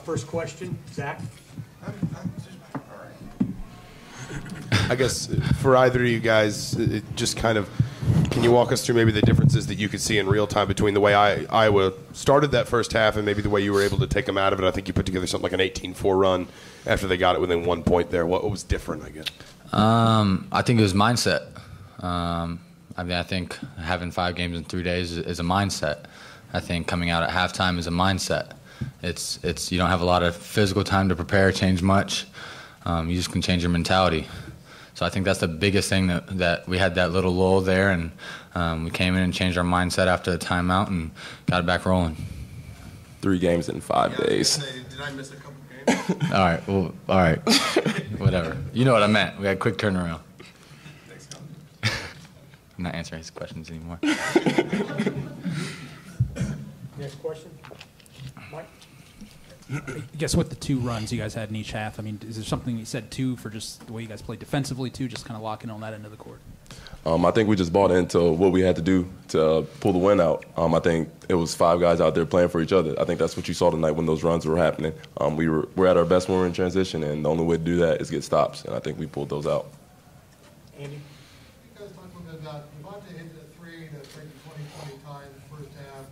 First question, Zach. I guess for either of you guys, just kind of, can you walk us through maybe the differences that you could see in real time between the way Iowa started that first half and maybe the way you were able to take them out of it? I think you put together something like an 18-4 run after they got it within 1 point there. What was different, I guess? I think it was mindset. I think having 5 games in 3 days is a mindset. I think coming out at halftime is a mindset. It's you don't have a lot of physical time to prepare, change much. You just can change your mentality. So I think that's the biggest thing that we had that little lull there, and we came in and changed our mindset after the timeout and got it back rolling. 3 games in 5 days. Did I miss a couple games? All right. Whatever. You know what I meant. We had quick turnaround. Thanks, I'm not answering his questions anymore. Next question, Mike. I guess with the 2 runs you guys had in each half, I mean, is there something you said too for just the way you guys played defensively too, just kind of locking on that end of the court? I think we just bought into what we had to do to pull the win out. I think it was 5 guys out there playing for each other. I think that's what you saw tonight when those runs were happening. We're at our best when we're in transition, and the only way to do that is get stops, and I think we pulled those out. Andy? You guys talked a little bit about Devontae hit that 3 to break the 20-20 tie in the first half.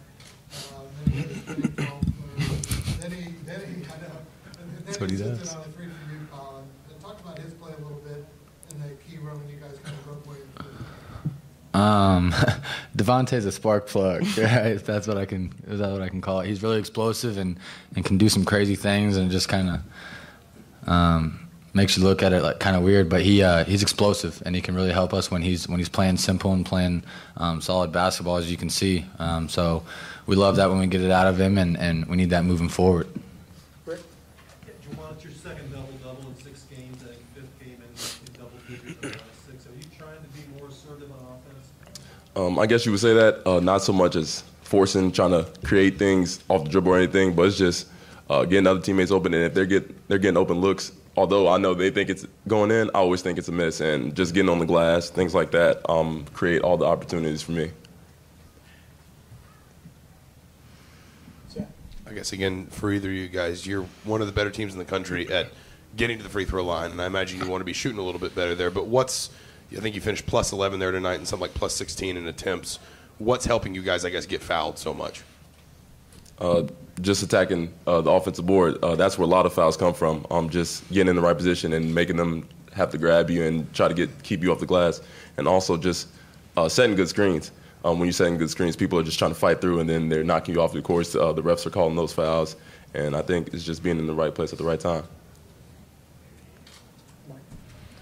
Then he hit his 20-12. That's what he does. On a 3 for you, Collin. Talk about his play a little bit in the key run when you guys kind of broke away. Devontae's a spark plug, right? Is that what I can call it? He's really explosive and can do some crazy things, and just kind of makes you look at it like kind of weird. But he's explosive, and he can really help us when he's playing simple and playing solid basketball, as you can see. So we love that when we get it out of him, and we need that moving forward. Rick? Juwan, it's your second double-double in 6 games, I think 5th game in double digits in the last 6. Are you trying to be more assertive on offense? I guess you would say that, not so much as forcing, trying to create things off the dribble or anything, but it's just getting other teammates open. And if they're getting open looks, although I know they think it's going in, I always think it's a miss. And just getting on the glass, things like that, create all the opportunities for me. I guess, again, for either of you guys, you're one of the better teams in the country at getting to the free throw line, and I imagine you want to be shooting a little bit better there. But I think you finished plus 11 there tonight and something like plus 16 in attempts. What's helping you guys, I guess, get fouled so much? Just attacking the offensive board. That's where a lot of fouls come from. Just getting in the right position and making them have to grab you and try to keep you off the glass. And also just setting good screens. When you're setting good screens, people are just trying to fight through, and then they're knocking you off the course. The refs are calling those fouls. And I think it's just being in the right place at the right time.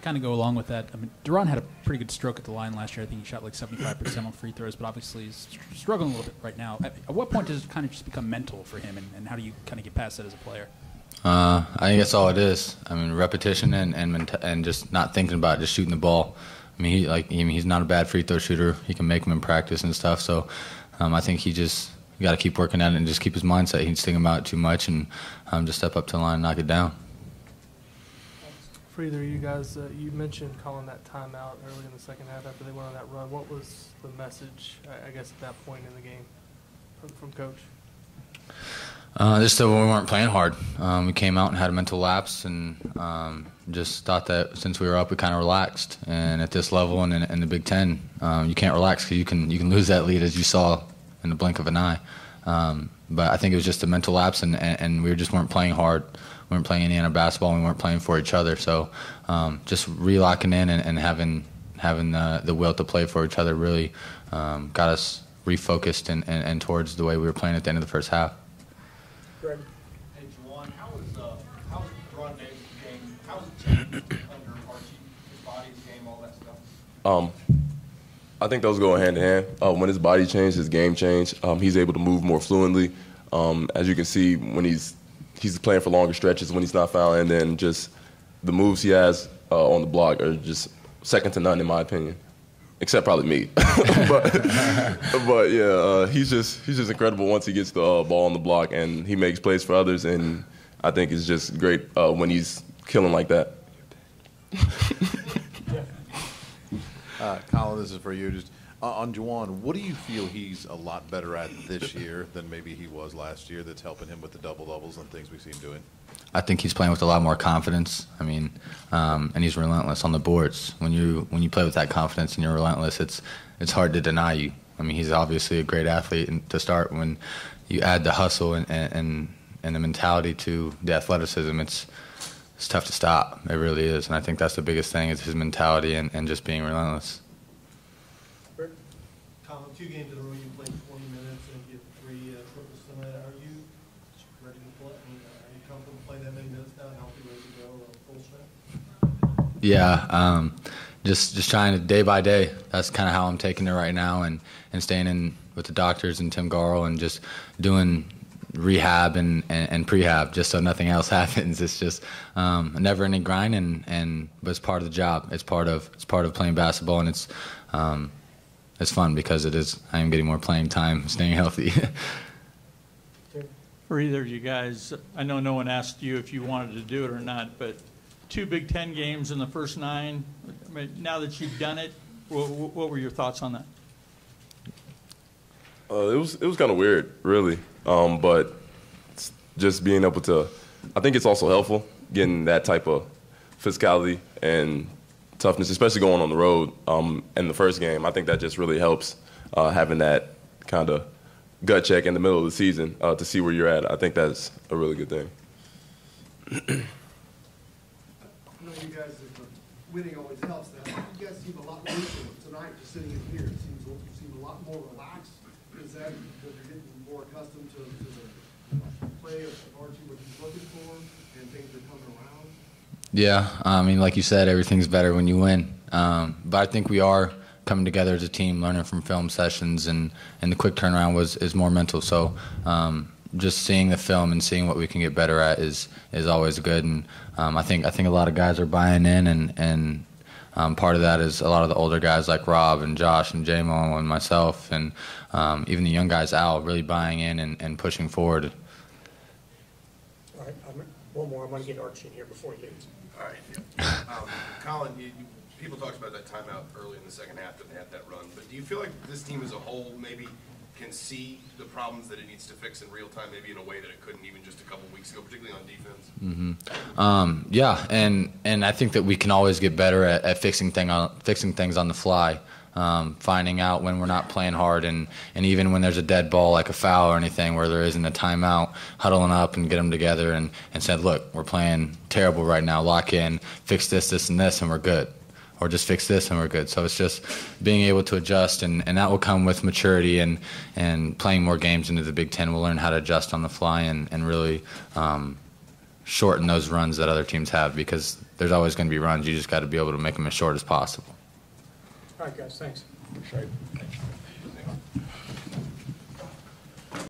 Kind of go along with that. I mean, Duran had a pretty good stroke at the line last year. I think he shot like 75% on free throws, but obviously he's struggling a little bit right now. At what point does it kind of just become mental for him, and how do you kind of get past that as a player? I think that's all it is. I mean, repetition and just not thinking about it, just shooting the ball. I mean, he's not a bad free throw shooter. He can make them in practice and stuff. So I think you got to keep working at it and just keep his mindset. He's thinking about it too much, and just step up to the line and knock it down. For either of you guys, you mentioned calling that timeout early in the second half after they went on that run. What was the message, I guess, at that point in the game from Coach? Just that we weren't playing hard. We came out and had a mental lapse, and just thought that since we were up, we kind of relaxed. And at this level and in the Big Ten, you can't relax because you can lose that lead, as you saw in the blink of an eye. But I think it was just a mental lapse, and we just weren't playing hard. We weren't playing Indiana basketball. We weren't playing for each other. So just relocking in and having the will to play for each other really got us refocused and towards the way we were playing at the end of the first half. Greg? Hey, Juwan, how was Ron Davis' game? How was it changed under Archie? His body, his game, all that stuff? I think those go hand in hand. When his body changed, his game changed. He's able to move more fluently. As you can see, when he's playing for longer stretches, when he's not fouling, and then just the moves he has on the block are just second to none, in my opinion. Except probably me, but yeah, he's just incredible once he gets the ball on the block and he makes plays for others, and I think it's just great when he's killing like that. Collin, this is for you. Just On Juwan, what do you feel he's a lot better at this year than maybe he was last year that's helping him with the double-doubles and things we see him doing? I think he's playing with a lot more confidence. I mean, and he's relentless on the boards. When you play with that confidence and you're relentless, it's hard to deny you. I mean, he's obviously a great athlete, and to start, when you add the hustle and the mentality to the athleticism, it's tough to stop. It really is, and I think that's the biggest thing is his mentality and just being relentless. Rick? Collin, 2 games in a row, you played 20 minutes and get 3 triples tonight. Are you ready to play? I mean, are you comfortable playing that many minutes now, healthy, ready to go, full strength? Yeah, just trying to day by day. That's kind of how I'm taking it right now, and staying in with the doctors and Tim Garl and just doing rehab and prehab just so nothing else happens. It's just a never-ending grind, but it's part of the job. It's part of playing basketball, and it's fun because it is. I am getting more playing time, staying healthy. For either of you guys, I know no one asked you if you wanted to do it or not, but 2 Big Ten games in the first 9. I mean, now that you've done it, what were your thoughts on that? It was kind of weird, really, but it's just being able to. I think it's also helpful getting that type of physicality and toughness, especially going on the road. In the first game, I think that just really helps having that kind of gut check in the middle of the season to see where you're at. I think that's a really good thing. I know you guys, winning always helps that. You guys seem a lot looser tonight just sitting in here. It seems you seem a lot more relaxed. Is that because you're getting more accustomed to the play of Archie, what he's looking for, and things are coming around? Yeah, I mean, like you said, everything's better when you win. But I think we are coming together as a team, learning from film sessions, and the quick turnaround is more mental. So just seeing the film and seeing what we can get better at is always good. And I think a lot of guys are buying in, and part of that is a lot of the older guys like Rob and Josh and J-Mo and myself, and even the young guys, Al, really buying in and pushing forward. All right, one more. I'm going to get Archie in here before you leave. All right. Collin, people talked about that timeout early in the second half that they had that run, but do you feel like this team as a whole maybe can see the problems that it needs to fix in real time, maybe in a way that it couldn't even just a couple weeks ago, particularly on defense? Mm-hmm. Yeah, and I think that we can always get better at fixing things on the fly, finding out when we're not playing hard, and even when there's a dead ball like a foul or anything where there isn't a timeout, huddling up and get them together and said, look, we're playing terrible right now, lock in, fix this, this, and this, and we're good. Or just fix this and we're good. So it's just being able to adjust, and that will come with maturity and playing more games into the Big Ten. We'll learn how to adjust on the fly and really shorten those runs that other teams have, because there's always going to be runs. You just got to be able to make them as short as possible. All right, guys, thanks. Thanks.